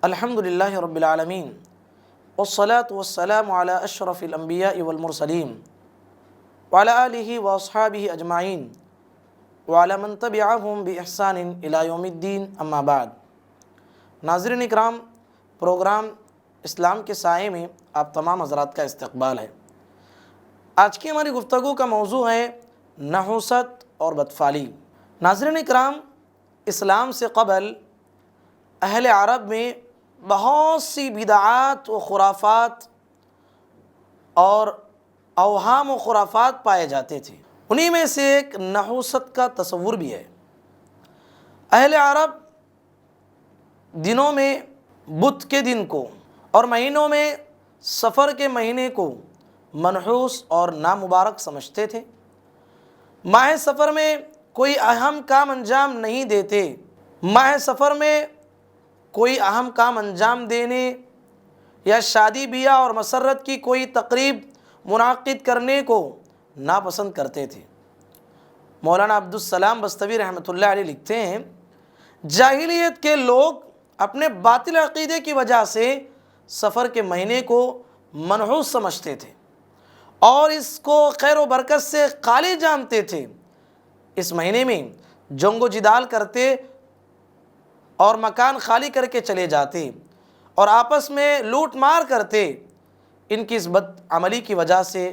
الحمد للہ رب العالمین والصلاة والسلام علی اشرف الانبیاء والمرسلین وعلی آلہ واصحابہ اجمعین وعلی من تبعہم بإحسان الی یوم الدین اما بعد۔ ناظرین اکرام، پروگرام اسلام کے سائے میں آپ تمام حضرات کا استقبال ہے۔ آج کی ہماری گفتگو کا موضوع ہے نحوست اور بدفعلی۔ ناظرین اکرام، اسلام سے قبل اہل عرب میں بہت سی بدعات و خرافات اور اوہام و خرافات پائے جاتے تھے۔ انہی میں سے ایک نحوست کا تصور بھی ہے۔ اہل عرب دنوں میں بدھ کے دن کو اور مہینوں میں سفر کے مہینے کو منحوس اور نامبارک سمجھتے تھے۔ ماہ سفر میں کوئی اہم کام انجام نہیں دیتے۔ ماہ سفر میں کوئی اہم کام انجام دینے یا شادی بیاہ اور مسرت کی کوئی تقریب منعقد کرنے کو ناپسند کرتے تھے۔ مولانا عبدالسلام بستوی رحمۃ اللہ علیہ لکھتے ہیں، جاہلیت کے لوگ اپنے باطل عقیدے کی وجہ سے سفر کے مہینے کو منحوس سمجھتے تھے اور اس کو خیر و برکت سے خالی جانتے تھے۔ اس مہینے میں جنگ و جدال کرتے اور مکان خالی کر کے چلے جاتے اور آپس میں لوٹ مار کرتے۔ ان کی اس بد عملی کی وجہ سے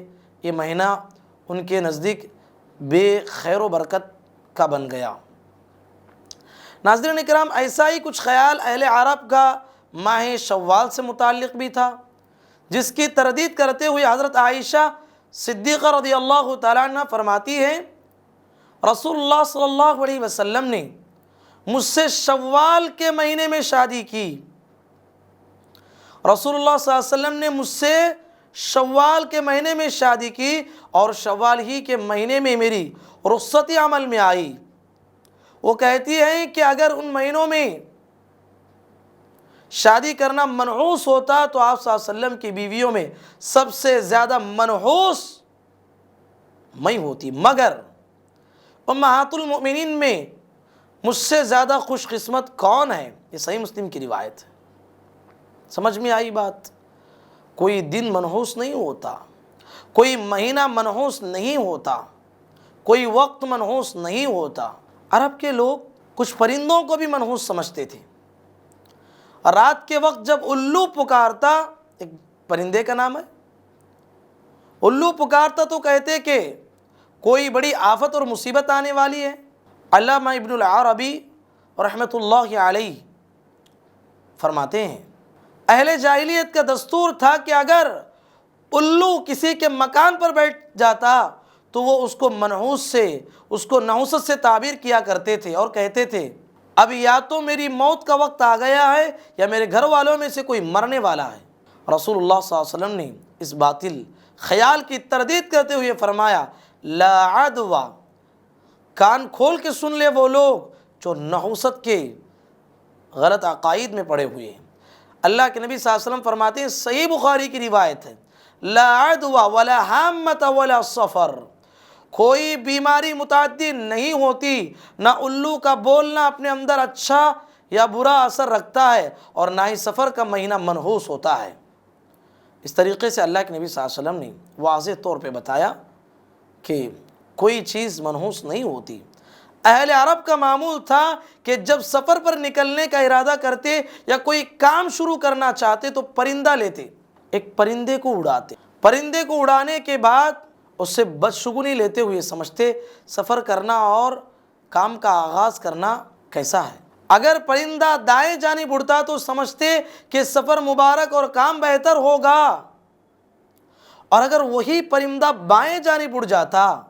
یہ مہینہ ان کے نزدیک بے خیر و برکت کا بن گیا۔ ناظرین اکرام، ایسا ہی کچھ خیال اہل عرب کا ماہ شوال سے متعلق بھی تھا، جس کی تردید کرتے ہوئے حضرت عائشہ صدیقہ رضی اللہ تعالیٰ عنہ فرماتی ہے، رسول اللہ صلی اللہ علیہ وسلم نے مجھ سے شوال کے مہینے میں شادی کی۔ رسول اللہ صلی اللہ علیہ وسلم نے مجھ سے شوال کے مہینے میں شادی کی اور شوال ہی کے مہینے میں میری رخصتی عمل میں آئی۔ وہ کہتی ہیں کہ اگر ان مہینوں میں شادی کرنا منحوس ہوتا تو آپ صلی اللہ علیہ وسلم کی بیویوں میں سب سے زیادہ منحوس میں ہوتی، مگر امہات المؤمنین میں مجھ سے زیادہ خوش قسمت کون ہے؟ یہ صحیح مسلم کی روایت ہے۔ سمجھ میں آئی بات؟ کوئی دن منحوس نہیں ہوتا، کوئی مہینہ منحوس نہیں ہوتا، کوئی وقت منحوس نہیں ہوتا۔ عرب کے لوگ کچھ پرندوں کو بھی منحوس سمجھتے تھے۔ رات کے وقت جب الو پکارتا، ایک پرندے کا نام ہے، الو پکارتا تو کہتے کہ کوئی بڑی آفت اور مصیبت آنے والی ہے۔ علامہ ابن العربی رحمۃ اللہ علیہ فرماتے ہیں، اہل جاہلیت کا دستور تھا کہ اگر الو کسی کے مکان پر بیٹھ جاتا تو وہ اس کو منحوس سے، اس کو نحوست سے تعبیر کیا کرتے تھے اور کہتے تھے اب یا تو میری موت کا وقت آ گیا ہے یا میرے گھر والوں میں سے کوئی مرنے والا ہے۔ رسول اللہ صلی اللہ علیہ وسلم نے اس باطل خیال کی تردید کرتے ہوئے فرمایا، لا عدوہ، کان کھول کے سن لے وہ لوگ جو نحوست کے غلط عقائد میں پڑے ہوئے ہیں۔ اللہ کے نبی صلی اللہ علیہ وسلم فرماتے ہیں، صحیح بخاری کی روایت ہے، لا عدوہ ولا حامۃ ولا صفر، کوئی بیماری متعدی نہیں ہوتی، نہ الو کا بولنا اپنے اندر اچھا یا برا اثر رکھتا ہے اور نہ ہی سفر کا مہینہ منحوس ہوتا ہے۔ اس طریقے سے اللہ کے نبی صلی اللہ علیہ وسلم نے واضح طور پہ بتایا کہ کوئی چیز منحوس نہیں ہوتی۔ اہل عرب کا معمول تھا کہ جب سفر پر نکلنے کا ارادہ کرتے یا کوئی کام شروع کرنا چاہتے تو پرندہ لیتے، ایک پرندے کو اڑاتے۔ پرندے کو اڑانے کے بعد اس سے بدشگونی لیتے ہوئے سمجھتے سفر کرنا اور کام کا آغاز کرنا کیسا ہے۔ اگر پرندہ دائیں جانب اڑتا تو سمجھتے کہ سفر مبارک اور کام بہتر ہوگا، اور اگر وہی پرندہ بائیں جانب اڑ جاتا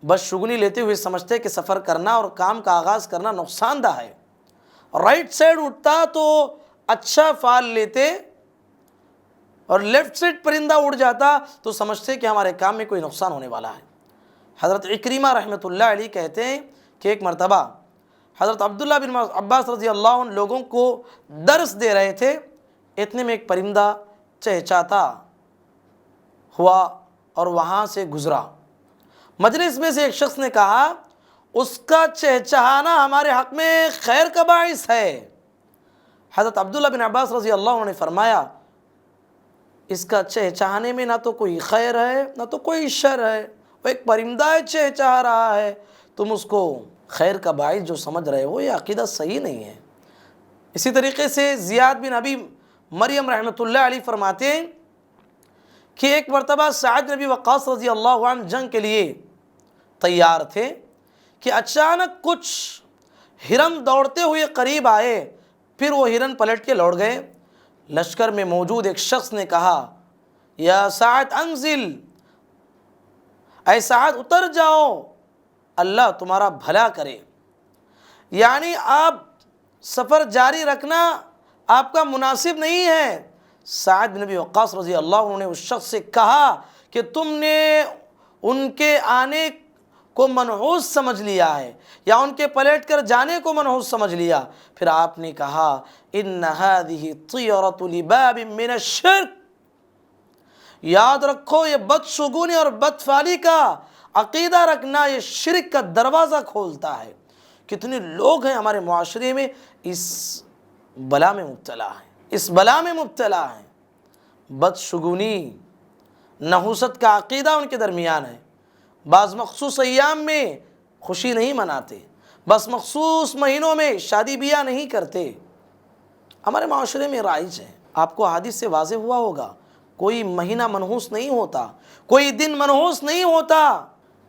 بس شگنی لیتے ہوئے سمجھتے کہ سفر کرنا اور کام کا آغاز کرنا نقصان دہ ہے۔ رائٹ سائڈ اٹھتا تو اچھا فعل لیتے اور لیفٹ سائڈ پرندہ اڑ جاتا تو سمجھتے کہ ہمارے کام میں کوئی نقصان ہونے والا ہے۔ حضرت عکرمہ رحمۃ اللہ علیہ کہتے ہیں کہ ایک مرتبہ حضرت عبداللہ بن عباس رضی اللہ عنہ لوگوں کو درس دے رہے تھے، اتنے میں ایک پرندہ چہچاتا ہوا اور وہاں سے گزرا۔ مجلس میں سے ایک شخص نے کہا، اس کا چہچہانا ہمارے حق میں خیر کا باعث ہے۔ حضرت عبداللہ بن عباس رضی اللہ عنہ نے فرمایا اس کا چہچہانے میں نہ تو کوئی خیر ہے نہ تو کوئی شر ہے، وہ ایک پرندہ ہے چہچہا رہا ہے، تم اس کو خیر کا باعث جو سمجھ رہے ہو، یہ عقیدہ صحیح نہیں ہے۔ اسی طریقے سے زیاد بن ابی مریم رحمۃ اللہ علیہ فرماتے ہیں کہ ایک مرتبہ سعد بن ابی وقاص رضی اللہ عنہ جنگ کے لیے تیار تھے کہ اچانک کچھ ہرن دوڑتے ہوئے قریب آئے، پھر وہ ہرن پلٹ کے لوٹ گئے۔ لشکر میں موجود ایک شخص نے کہا یا سعد انزل، اے سعد اتر جاؤ، اللہ تمہارا بھلا کرے، یعنی آپ سفر جاری رکھنا آپ کا مناسب نہیں ہے۔ سعد بن ابی وقاص رضی اللہ عنہ نے اس شخص سے کہا کہ تم نے ان کے آنے کو منحوس سمجھ لیا ہے یا ان کے پلٹ کر جانے کو منحوس سمجھ لیا۔ پھر آپ نے کہا ان هذه طیرۃ لباب من الشرک، یاد رکھو یہ بدشگونی اور بدفعلی کا عقیدہ رکھنا یہ شرک کا دروازہ کھولتا ہے۔ کتنے لوگ ہیں ہمارے معاشرے میں اس بلا میں مبتلا ہیں، اس بلا میں مبتلا ہیں۔ بدشگونی، نحوست کا عقیدہ ان کے درمیان ہے۔ بعض مخصوص ایام میں خوشی نہیں مناتے، بس مخصوص مہینوں میں شادی بیاہ نہیں کرتے، ہمارے معاشرے میں رائج ہے۔ آپ کو حدیث سے واضح ہوا ہوگا، کوئی مہینہ منحوس نہیں ہوتا، کوئی دن منحوس نہیں ہوتا،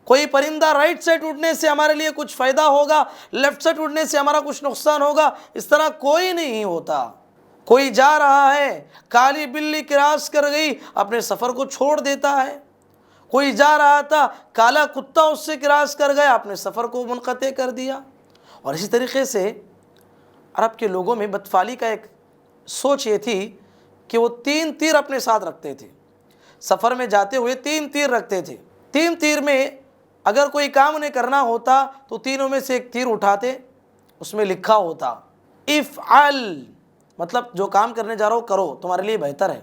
کوئی پرندہ رائٹ سائڈ اڑنے سے ہمارے لیے کچھ فائدہ ہوگا، لیفٹ سائڈ اڑنے سے ہمارا کچھ نقصان ہوگا، اس طرح کوئی نہیں ہوتا۔ کوئی جا رہا ہے، کالی بلی کراس کر گئی، اپنے سفر کو چھوڑ دیتا ہے۔ کوئی جا رہا تھا، کالا کتا اس سے کراس کر گیا، اپنے سفر کو منقطع کر دیا۔ اور اسی طریقے سے عرب کے لوگوں میں بدفعلی کا ایک سوچ یہ تھی کہ وہ 3 تیر اپنے ساتھ رکھتے تھے، سفر میں جاتے ہوئے 3 تیر رکھتے تھے۔ 3 تیر میں اگر کوئی کام انہیں کرنا ہوتا تو تینوں میں سے ایک تیر اٹھاتے، اس میں لکھا ہوتا افعل، مطلب جو کام کرنے جا رہا ہو کرو، تمہارے لیے بہتر ہے۔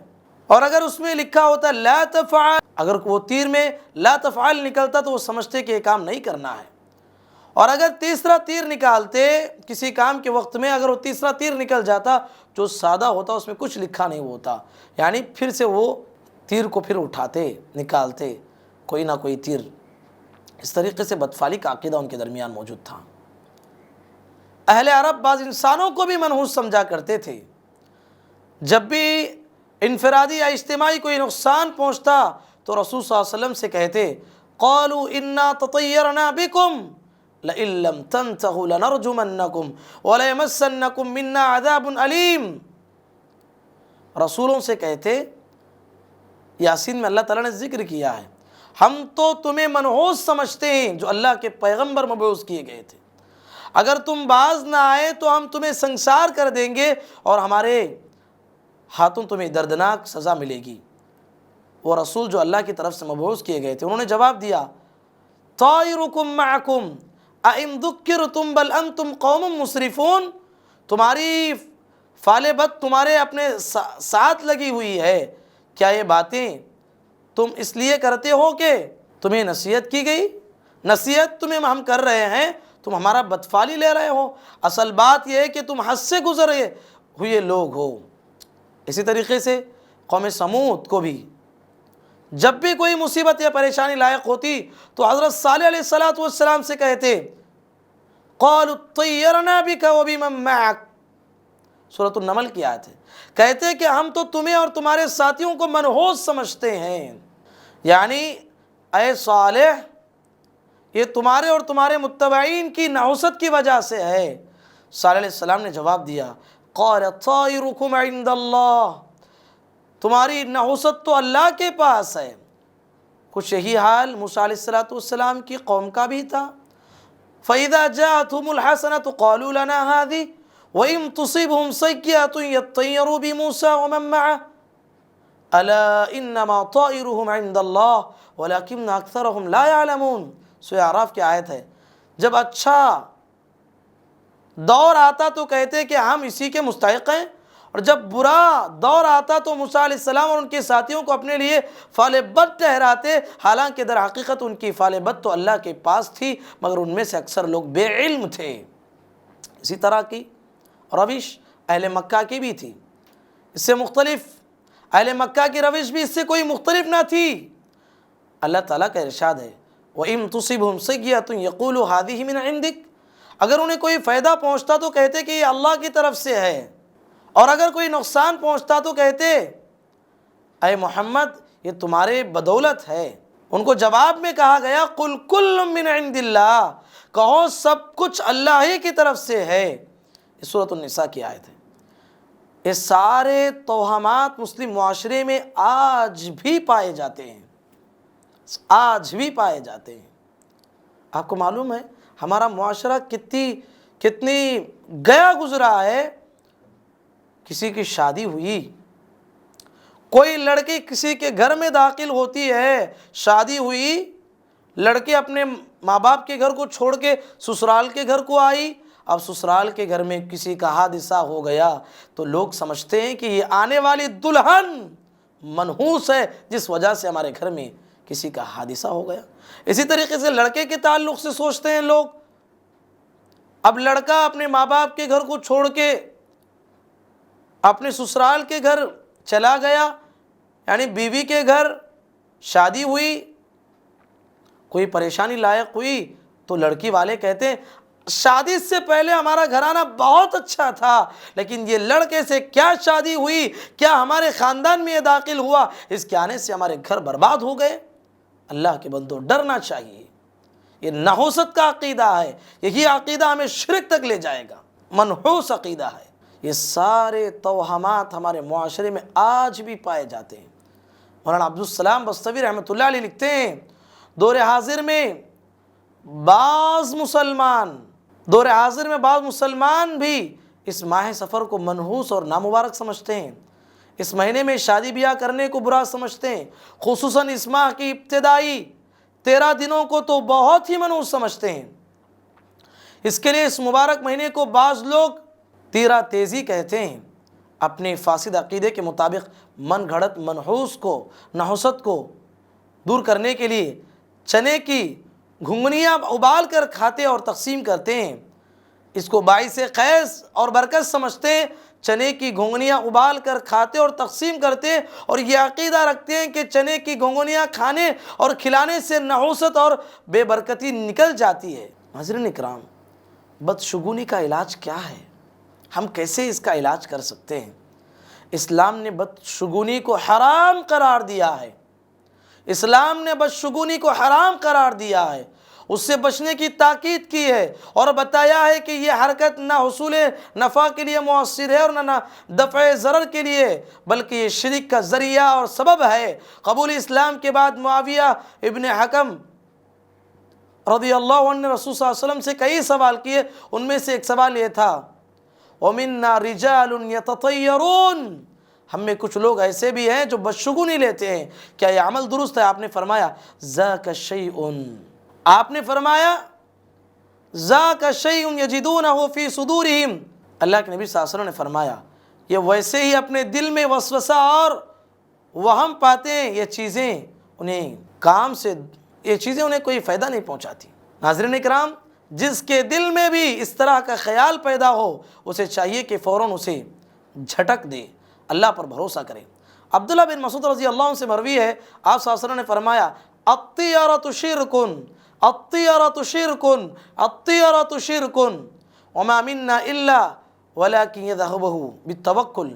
اور اگر اس میں لکھا ہوتا لا تفعل، اگر وہ تیر میں لا تفعل نکلتا تو وہ سمجھتے کہ یہ کام نہیں کرنا ہے۔ اور اگر تیسرا تیر نکالتے کسی کام کے وقت میں، اگر وہ تیسرا تیر نکل جاتا جو سادہ ہوتا اس میں کچھ لکھا نہیں ہوتا، یعنی پھر سے وہ تیر کو پھر اٹھاتے نکالتے کوئی نہ کوئی تیر۔ اس طریقے سے بدفعلی کا عقیدہ ان کے درمیان موجود تھا۔ اہل عرب بعض انسانوں کو بھی منحوس سمجھا کرتے تھے، جب بھی انفرادی یا اجتماعی کوئی نقصان پہنچتا تو رسول صلی اللہ علیہ وسلم سے کہتے قالوا انا تطیرنا بکم لئن لم تنتهوا لنرجمنکم وليمسنکم منا عذاب علیم۔ رسولوں سے کہتے، یاسین میں اللہ تعالیٰ نے ذکر کیا ہے، ہم تو تمہیں منحوس سمجھتے ہیں جو اللہ کے پیغمبر مبعوث کیے گئے تھے، اگر تم باز نہ آئے تو ہم تمہیں سنسار کر دیں گے اور ہمارے ہاتھوں تمہیں دردناک سزا ملے گی۔ وہ رسول جو اللہ کی طرف سے مبعوث کیے گئے تھے، انہوں نے جواب دیا طائرکم معکم اَإِن ذُكِّرْتُمْ بَلْ أَنْتُمْ قَوْمٌ مُسْرِفُونَ، تمہاری فال بد تمہارے اپنے ساتھ لگی ہوئی ہے، کیا یہ باتیں تم اس لیے کرتے ہو کہ تمہیں نصیحت کی گئی؟ نصیحت تمہیں ہم کر رہے ہیں، تم ہمارا بدفعلی لے رہے ہو، اصل بات یہ ہے کہ تم حد سے گزرے ہوئے لوگ ہو۔ اسی طریقے سے قوم سمود کو بھی جب بھی کوئی مصیبت یا پریشانی لائق ہوتی تو حضرت صالح علیہ السلام سے کہتے قالوا طیرنا بک وبمن معک، سورۃ النمل کی آیت ہے، کہتے کہ ہم تو تمہیں اور تمہارے ساتھیوں کو منحوس سمجھتے ہیں، یعنی اے صالح یہ تمہارے اور تمہارے متبعین کی نحوست کی وجہ سے ہے۔ صالح علیہ السلام نے جواب دیا قال طائرکم عند اللہ، تمہاری نحوست تو اللہ کے پاس ہے۔ کچھ یہی حال موسیٰ علیہ السلام کی قوم کا بھی تھا۔ فَإِذَا جَاءَتْهُمُ الْحَسَنَةُ قَالُوا لَنَا هَذِهِ وَإِن تُصِبْهُمْ سَيِّئَةٌ يَطَّيَّرُوا بِمُوسَىٰ وَمَن مَّعَهُ أَلَا إِنَّمَا طَائِرُهُمْ عِندَ اللَّهِ وَلَكِنَّ أَكْثَرَهُمْ لَا يَعْلَمُونَ۔ سورہ اعراف کی آیت ہے، جب اچھا دور آتا تو کہتے کہ ہم اسی کے مستحق ہیں، اور جب برا دور آتا تو موسیٰ علیہ السلام اور ان کے ساتھیوں کو اپنے لیے فعل بد ٹھہراتے، حالانکہ در حقیقت ان کی فعل بد تو اللہ کے پاس تھی، مگر ان میں سے اکثر لوگ بے علم تھے۔ اسی طرح کی روش اہل مکہ کی بھی تھی، اس سے مختلف اہل مکہ کی روش بھی اس سے کوئی مختلف نہ تھی۔ اللہ تعالیٰ کا ارشاد ہے وَإِن تُصِبْهُمْ سَيِّئَةٌ يَقُولُوا هَٰذِهِ مِنْ عِنْدِكَ، اگر انہیں کوئی فائدہ پہنچتا تو کہتے کہ یہ اللہ کی طرف سے ہے، اور اگر کوئی نقصان پہنچتا تو کہتے اے محمد یہ تمہارے بدولت ہے۔ ان کو جواب میں کہا گیا قُلْ كُلٌّ مِّنْ عِنْدِ اللَّهِ، کہو سب کچھ اللہ ہی کی طرف سے ہے۔ یہ سورۃ النساء کی آیت ہے۔ یہ سارے توہمات مسلم معاشرے میں آج بھی پائے جاتے ہیں، آج بھی پائے جاتے ہیں۔ آپ کو معلوم ہے ہمارا معاشرہ کتنی گیا گزرا ہے۔ کسی کی شادی ہوئی، کوئی لڑکی کسی کے گھر میں داخل ہوتی ہے، شادی ہوئی، لڑکی اپنے ماں باپ کے گھر کو چھوڑ کے سسرال کے گھر کو آئی، اب سسرال کے گھر میں کسی کا حادثہ ہو گیا تو لوگ سمجھتے ہیں کہ یہ آنے والی دلہن منحوس ہے جس وجہ سے ہمارے گھر میں کسی کا حادثہ ہو گیا۔ اسی طریقے سے لڑکے کے تعلق سے سوچتے ہیں لوگ، اب لڑکا اپنے ماں باپ کے گھر کو چھوڑ کے اپنے سسرال کے گھر چلا گیا، یعنی بیوی کے گھر شادی ہوئی، کوئی پریشانی لائق ہوئی تو لڑکی والے کہتے ہیں شادی سے پہلے ہمارا گھرانہ بہت اچھا تھا، لیکن یہ لڑکے سے کیا شادی ہوئی، کیا ہمارے خاندان میں یہ داخل ہوا، اس کے آنے سے ہمارے گھر برباد ہو گئے۔ اللہ کے بندو ڈرنا چاہیے، یہ نحوست کا عقیدہ ہے، یہی عقیدہ ہمیں شرک تک لے جائے گا، منحوس عقیدہ ہے۔ یہ سارے توہمات ہمارے معاشرے میں آج بھی پائے جاتے ہیں۔ مولانا عبدالسلام بستوی رحمۃ اللہ علیہ لکھتے ہیں دور حاضر میں بعض مسلمان بھی اس ماہ سفر کو منحوس اور نامبارک سمجھتے ہیں، اس مہینے میں شادی بیاہ کرنے کو برا سمجھتے ہیں، خصوصاً اس ماہ کی ابتدائی 13 دنوں کو تو بہت ہی منحوس سمجھتے ہیں۔ اس کے لیے اس مبارک مہینے کو بعض لوگ تیرہ تیزی کہتے ہیں۔ اپنے فاسد عقیدے کے مطابق من گھڑت نحوست کو دور کرنے کے لیے چنے کی گھنگنیاں ابال کر کھاتے اور تقسیم کرتے ہیں، اس کو باعث خیر اور برکت سمجھتے ہیں۔ چنے کی گھنگنیاں ابال کر کھاتے اور تقسیم کرتے اور یہ عقیدہ رکھتے ہیں کہ چنے کی گھنگنیاں کھانے اور کھلانے سے نحوست اور بے برکتی نکل جاتی ہے۔ حضرین اکرام، بدشگونی کا علاج کیا ہے؟ ہم کیسے اس کا علاج کر سکتے ہیں؟ اسلام نے بدشگونی کو حرام قرار دیا ہے، اسلام نے بدشگونی کو حرام قرار دیا ہے، اس سے بچنے کی تاکید کی ہے اور بتایا ہے کہ یہ حرکت نہ حصول نفع کے لیے مؤثر ہے اور نہ دفع ضرر کے لیے، بلکہ یہ شرک کا ذریعہ اور سبب ہے۔ قبول اسلام کے بعد معاویہ ابن حکم رضی اللہ عنہ نے رسول صلی اللہ علیہ وسلم سے کئی سوال کیے، ان میں سے ایک سوال یہ تھا وَمِنَّا رِجَالٌ يَتَطَيَّرُونَ، ہم میں کچھ لوگ ایسے بھی ہیں جو بدشگونی لیتے ہیں، کیا یہ عمل درست ہے؟ آپ نے فرمایا ذَاكَ شَيْءٌ، آپ نے فرمایا ذَاكَ شَيْءٌ يَجِدُونَهُ فِي صُدُورِهِمْ، اللہ کے نبی صلی اللہ علیہ وسلم نے فرمایا یہ ویسے ہی اپنے دل میں وسوسہ اور وہم پاتے ہیں، یہ چیزیں انہیں کوئی فائدہ نہیں پہنچاتی۔ ناظرین اکرام، جس کے دل میں بھی اس طرح کا خیال پیدا ہو اسے چاہیے کہ فوراً اسے جھٹک دے، اللہ پر بھروسہ کرے۔ عبداللہ بن مسعود رضی اللہ عنہ سے مروی ہے، آپ صلی اللہ علیہ وسلم نے فرمایا الطیرۃ شرکن، الطیرۃ شرکن، الطیرۃ شرکن وما منا الا ولکن یذهبہ بالتوکل،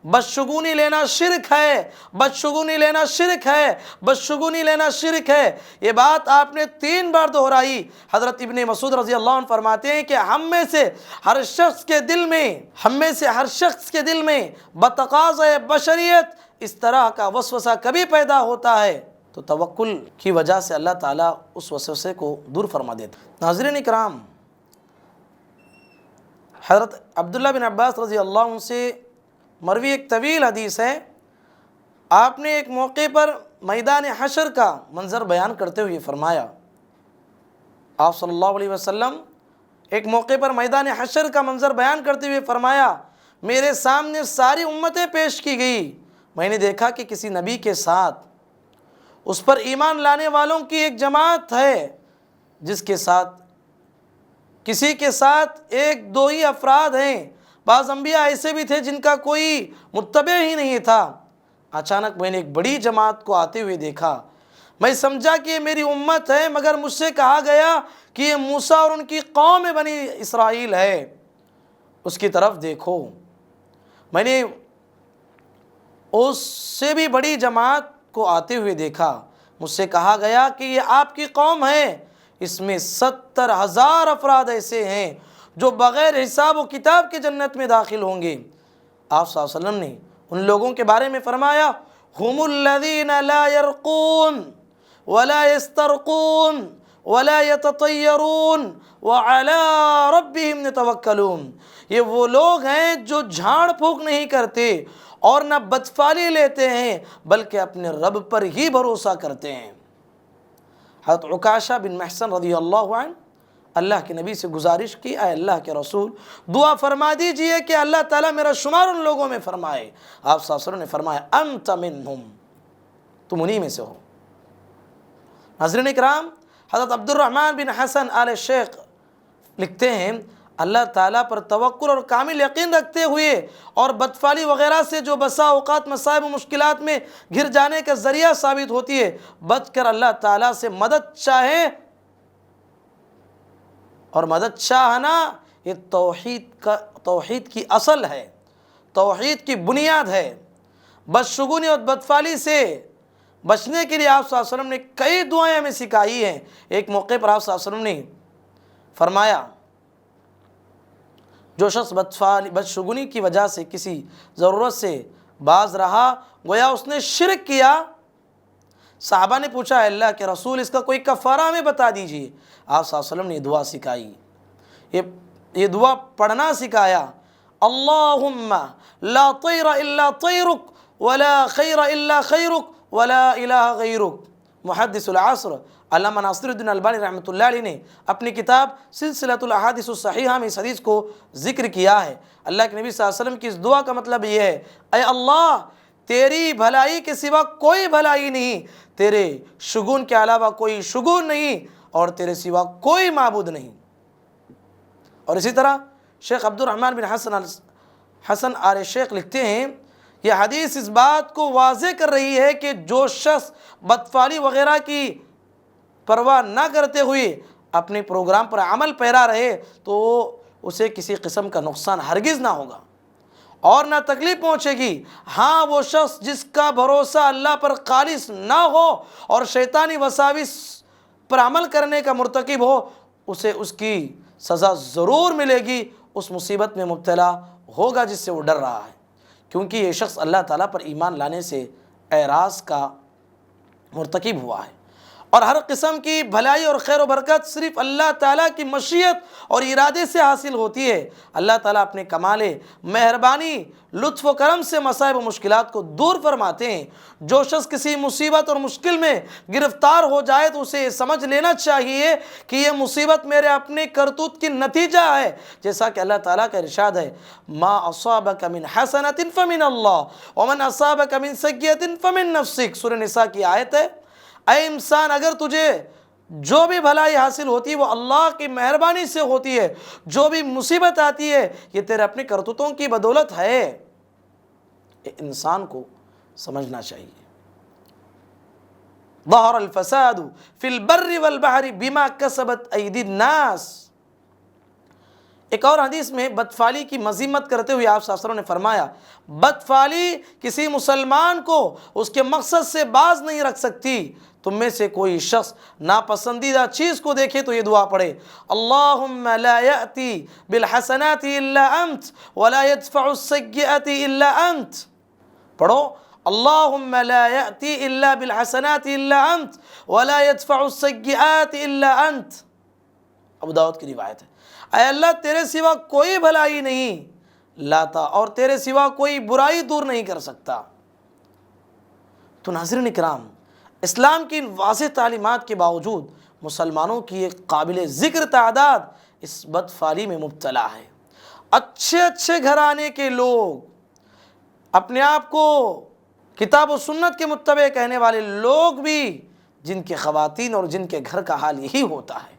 بدشگونی لینا شرک ہے، بدشگونی لینا شرک ہے، بدشگونی لینا شرک ہے۔ یہ بات آپ نے 3 بار دہرائی۔ حضرت ابن مسعود رضی اللہ عنہ فرماتے ہیں کہ ہم میں سے ہر شخص کے دل میں بتقاضۂ بشریت اس طرح کا وسوسہ کبھی پیدا ہوتا ہے تو توکل کی وجہ سے اللہ تعالیٰ اس وسوسے کو دور فرما دیتا۔ ناظرین اکرام، حضرت عبداللہ بن عباس رضی اللہ عنہ سے مروی ایک طویل حدیث ہے، آپ نے ایک موقع پر میدان حشر کا منظر بیان کرتے ہوئے فرمایا، آپ صلی اللہ علیہ وسلم ایک موقع پر میدان حشر کا منظر بیان کرتے ہوئے فرمایا میرے سامنے ساری امتیں پیش کی گئی، میں نے دیکھا کہ کسی نبی کے ساتھ اس پر ایمان لانے والوں کی ایک جماعت ہے، کسی کے ساتھ 1-2 ہی افراد ہیں، بعض انبیاء ایسے بھی تھے جن کا کوئی متبع ہی نہیں تھا۔ اچانک میں نے ایک بڑی جماعت کو آتے ہوئے دیکھا، میں سمجھا کہ یہ میری امت ہے، مگر مجھ سے کہا گیا کہ یہ موسیٰ اور ان کی قوم بنی اسرائیل ہے، اس کی طرف دیکھو۔ میں نے اس سے بھی بڑی جماعت کو آتے ہوئے دیکھا، مجھ سے کہا گیا کہ یہ آپ کی قوم ہے، اس میں 70,000 افراد ایسے ہیں جو بغیر حساب و کتاب کے جنت میں داخل ہوں گے۔ آپ صلی اللہ علیہ وسلم نے ان لوگوں کے بارے میں فرمایا، ہم الذین لا یرقون ولا یسترقون ولا یتطیرون وعلی ربہم یتوکلون، یہ وہ لوگ ہیں جو جھاڑ پھونک نہیں کرتے اور نہ بدفعلی لیتے ہیں بلکہ اپنے رب پر ہی بھروسہ کرتے ہیں۔ حضرت عکاشہ بن محصن رضی اللہ عنہ اللہ کے نبی سے گزارش کی، اے اللہ کے رسول دعا فرما دیجئے کہ اللہ تعالیٰ میرا شمار ان لوگوں میں فرمائے۔ آپ صلی اللہ علیہ وسلم نے فرمایا، انت منہم، تم انہی میں سے ہو۔ ناظرین اکرام، حضرت عبد الرحمن بن حسن آل شیخ لکھتے ہیں، اللہ تعالیٰ پر توکل اور کامل یقین رکھتے ہوئے اور بدفعلی وغیرہ سے جو بسا اوقات مصائب و مشکلات میں گر جانے کا ذریعہ ثابت ہوتی ہے، بچ کر اللہ تعالیٰ سے مدد چاہیں، اور مدد چاہنا یہ توحید کی اصل ہے، توحید کی بنیاد ہے۔ بدشگونی اور بدفعلی سے بچنے کے لیے آپ صلی اللہ علیہ وسلم نے کئی دعائیں ہمیں سکھائی ہیں۔ ایک موقع پر آپ صلی اللہ علیہ وسلم نے فرمایا، جو شخص بدشگونی کی وجہ سے کسی ضرورت سے باز رہا گویا اس نے شرک کیا۔ صحابہ نے پوچھا، اے اللہ کے رسول اس کا کوئی کفارہ ہمیں بتا دیجیے۔ آپ صلی اللہ علیہ وسلم نے دعا سکھائی، یہ دعا پڑھنا سکھایا، اللہم لا طیر الا طیرک ولا خیر الا خیرک ولا الہ غیرک۔ محدث العصر علامہ ناصر الدین البانی رحمۃ اللہ علیہ نے اپنی کتاب سلسلۃ الاحادیث الصحیحہ میں اس حدیث کو ذکر کیا ہے۔ اللہ کے نبی صلی اللہ علیہ وسلم کی اس دعا کا مطلب یہ ہے، اے اللہ تیری بھلائی کے سوا کوئی بھلائی نہیں، تیرے شگون کے علاوہ کوئی شگون نہیں، اور تیرے سوا کوئی معبود نہیں۔ اور اسی طرح شیخ عبد الرحمن بن حسن آل شیخ لکھتے ہیں، یہ حدیث اس بات کو واضح کر رہی ہے کہ جو شخص بدفعلی وغیرہ کی پرواہ نہ کرتے ہوئے اپنے پروگرام پر عمل پیرا رہے تو اسے کسی قسم کا نقصان ہرگز نہ ہوگا اور نہ تکلیف پہنچے گی۔ ہاں، وہ شخص جس کا بھروسہ اللہ پر خالص نہ ہو اور شیطانی وساوس پر عمل کرنے کا مرتکب ہو، اسے اس کی سزا ضرور ملے گی، اس مصیبت میں مبتلا ہوگا جس سے وہ ڈر رہا ہے، کیونکہ یہ شخص اللہ تعالیٰ پر ایمان لانے سے اعراض کا مرتکب ہوا ہے۔ اور ہر قسم کی بھلائی اور خیر و برکت صرف اللہ تعالیٰ کی مشیت اور ارادے سے حاصل ہوتی ہے۔ اللہ تعالیٰ اپنے کمال مہربانی، لطف و کرم سے مصائب و مشکلات کو دور فرماتے ہیں۔ جو شخص کسی مصیبت اور مشکل میں گرفتار ہو جائے تو اسے سمجھ لینا چاہیے کہ یہ مصیبت میرے اپنے کرتوت کی نتیجہ ہے، جیسا کہ اللہ تعالیٰ کا ارشاد ہے، ما اصابک من حسنۃ فمن اللہ ومن اصابک من سیئۃ فمن نفسک۔ سورہ نساء کی آیت ہے، اے انسان اگر تجھے جو بھی بھلائی حاصل ہوتی ہے وہ اللہ کی مہربانی سے ہوتی ہے، جو بھی مصیبت آتی ہے یہ تیرے اپنے کرتوتوں کی بدولت ہے۔ یہ انسان کو سمجھنا چاہیے۔ ظہر الفساد فی البر والبحر بما کسبت ایدی الناس۔ ایک اور حدیث میں بدفعلی کی مذمت کرتے ہوئے آپ صلی اللہ علیہ وسلم نے فرمایا، بدفعلی کسی مسلمان کو اس کے مقصد سے باز نہیں رکھ سکتی۔ تم میں سے کوئی شخص ناپسندیدہ چیز کو دیکھے تو یہ دعا پڑھے، اللہم لا یأتی بالحسنات الا انت ولا يدفع السیئات الا انت۔ پڑھو، اللہم لا یأتی الا بالحسنات الا انت ولا يدفع السیئات الا انت۔ ابو داؤد کی روایت ہے، اے اللہ تیرے سوا کوئی بھلائی نہیں لاتا اور تیرے سوا کوئی برائی دور نہیں کر سکتا۔ تو ناظرین اکرام، اسلام کی واضح تعلیمات کے باوجود مسلمانوں کی ایک قابل ذکر تعداد اس بدفعلی میں مبتلا ہے۔ اچھے گھرانے کے لوگ، اپنے آپ کو کتاب و سنت کے متبع کہنے والے لوگ بھی، جن کے خواتین اور جن کے گھر کا حال یہی ہوتا ہے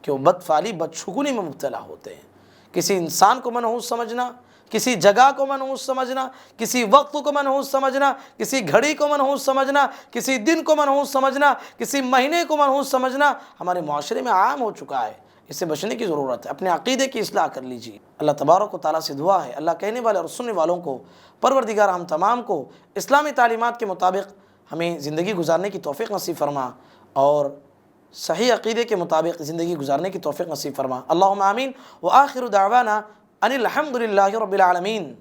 کہ وہ بدفعلی بدشگونی میں مبتلا ہوتے ہیں۔ کسی انسان کو منحوس سمجھنا، کسی جگہ کو منحوس سمجھنا، کسی وقت کو منحوس سمجھنا، کسی گھڑی کو منحوس سمجھنا، کسی دن کو منحوس سمجھنا، کسی مہینے کو منحوس سمجھنا ہمارے معاشرے میں عام ہو چکا ہے۔ اس سے بچنے کی ضرورت ہے، اپنے عقیدے کی اصلاح کر لیجیے۔ اللہ تبارک و تعالیٰ سے دعا ہے اللہ کہنے والے اور سننے والوں کو، پروردگار ہم تمام کو اسلامی تعلیمات کے مطابق ہمیں زندگی گزارنے کی توفیق نصیب فرما اور صحیح عقیدے کے مطابق زندگی گزارنے کی توفیق نصیب فرما۔ اللہم آمین۔ وآخر دعوانا ان الحمد للہ رب العالمین۔